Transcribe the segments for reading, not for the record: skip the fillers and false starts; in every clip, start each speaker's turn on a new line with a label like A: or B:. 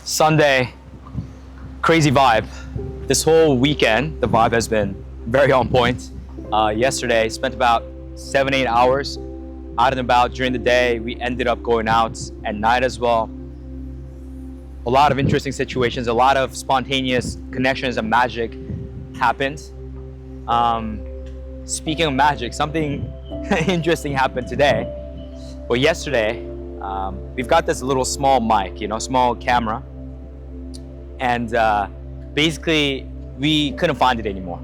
A: Sunday, crazy vibe. This whole weekend, the vibe has been very on point. Yesterday, spent about 7, 8 hours out and about during the day. We ended up going out at night as well. A lot of interesting situations, a lot of spontaneous connections and magic happened. Speaking of magic, something interesting happened today. Well, yesterday, we've got this little small mic, small camera. And basically, we couldn't find it anymore,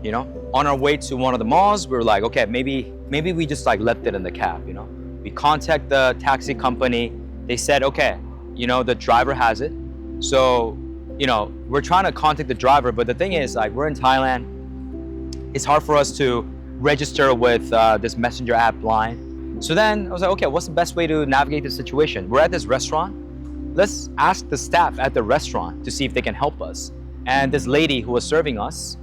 A: On our way to one of the malls, we were like, okay, maybe we just left it in the cab, We contact the taxi company. They said, okay, the driver has it. So, we're trying to contact the driver, but the thing is, we're in Thailand. It's hard for us to register with this messenger app line. So then I was like, okay, what's the best way to navigate the situation? We're at this restaurant. Let's ask the staff at the restaurant to see if they can help us. And this lady who was serving us,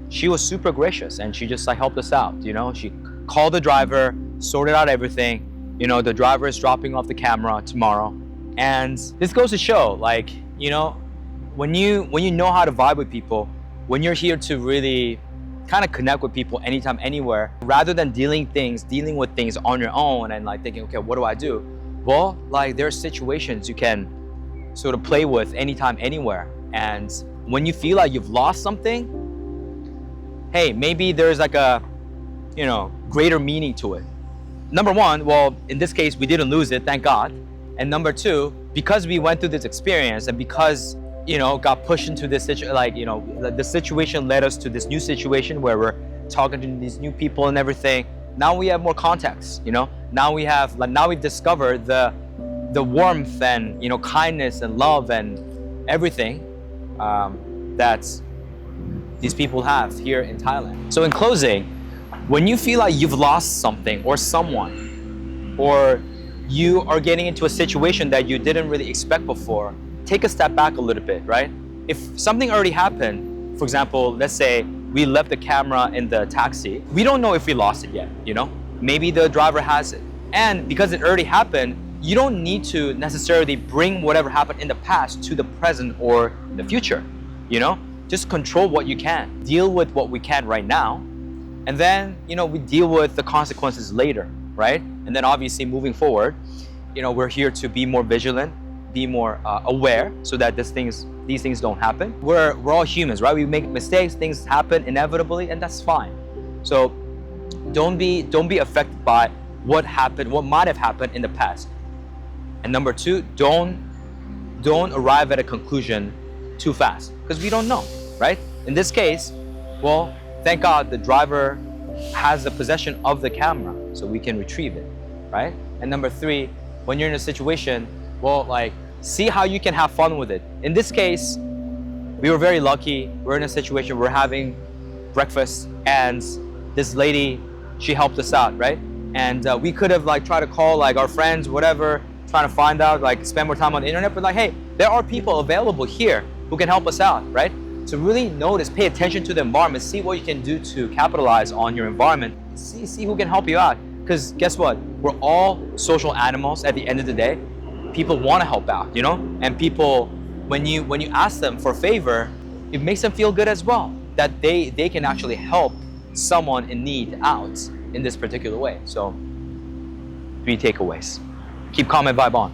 A: she was super gracious and she just helped us out. She called the driver, sorted out everything. The driver is dropping off the camera tomorrow. And this goes to show, when you know how to vibe with people, when you're here to really kind of connect with people anytime, anywhere, rather than dealing with things on your own and thinking, okay, what do I do? Well, there are situations you can sort of play with anytime, anywhere. And when you feel like you've lost something, hey, maybe there's a, greater meaning to it. Number one, well, in this case, we didn't lose it, thank God. And number two, because we went through this experience and because, got pushed into this situation, the situation led us to this new situation where we're talking to these new people and everything. Now we have more context, Now we've discovered the warmth and, kindness and love and everything that these people have here in Thailand. So in closing, when you feel like you've lost something or someone, or you are getting into a situation that you didn't really expect before, take a step back a little bit, right? If something already happened, for example, let's say we left the camera in the taxi, we don't know if we lost it yet, Maybe the driver has it. And because it already happened, you don't need to necessarily bring whatever happened in the past to the present or the future, Just control what you can. Deal with what we can right now. And then, we deal with the consequences later, right? And then obviously moving forward, we're here to be more vigilant, be more aware so that these things don't happen. We're all humans, right? We make mistakes, things happen inevitably, and that's fine. So don't be affected by what might have happened in the past. And number two, don't arrive at a conclusion too fast, because we don't know, right? In this case, well, thank God the driver has the possession of the camera, so we can retrieve it, right? And number three, when you're in a situation, well, see how you can have fun with it. In this case, we were very lucky. We're in a situation, we're having breakfast, and this lady, she helped us out, right? And we could have tried to call our friends, whatever, trying to find out, spend more time on the internet, but hey, there are people available here who can help us out, right? So really notice, pay attention to the environment, see what you can do to capitalize on your environment, see who can help you out. Because guess what? We're all social animals at the end of the day. People want to help out, And people, when you ask them for a favor, it makes them feel good as well, that they can actually help someone in need out in this particular way. So 3 takeaways. Keep calm and vibe on.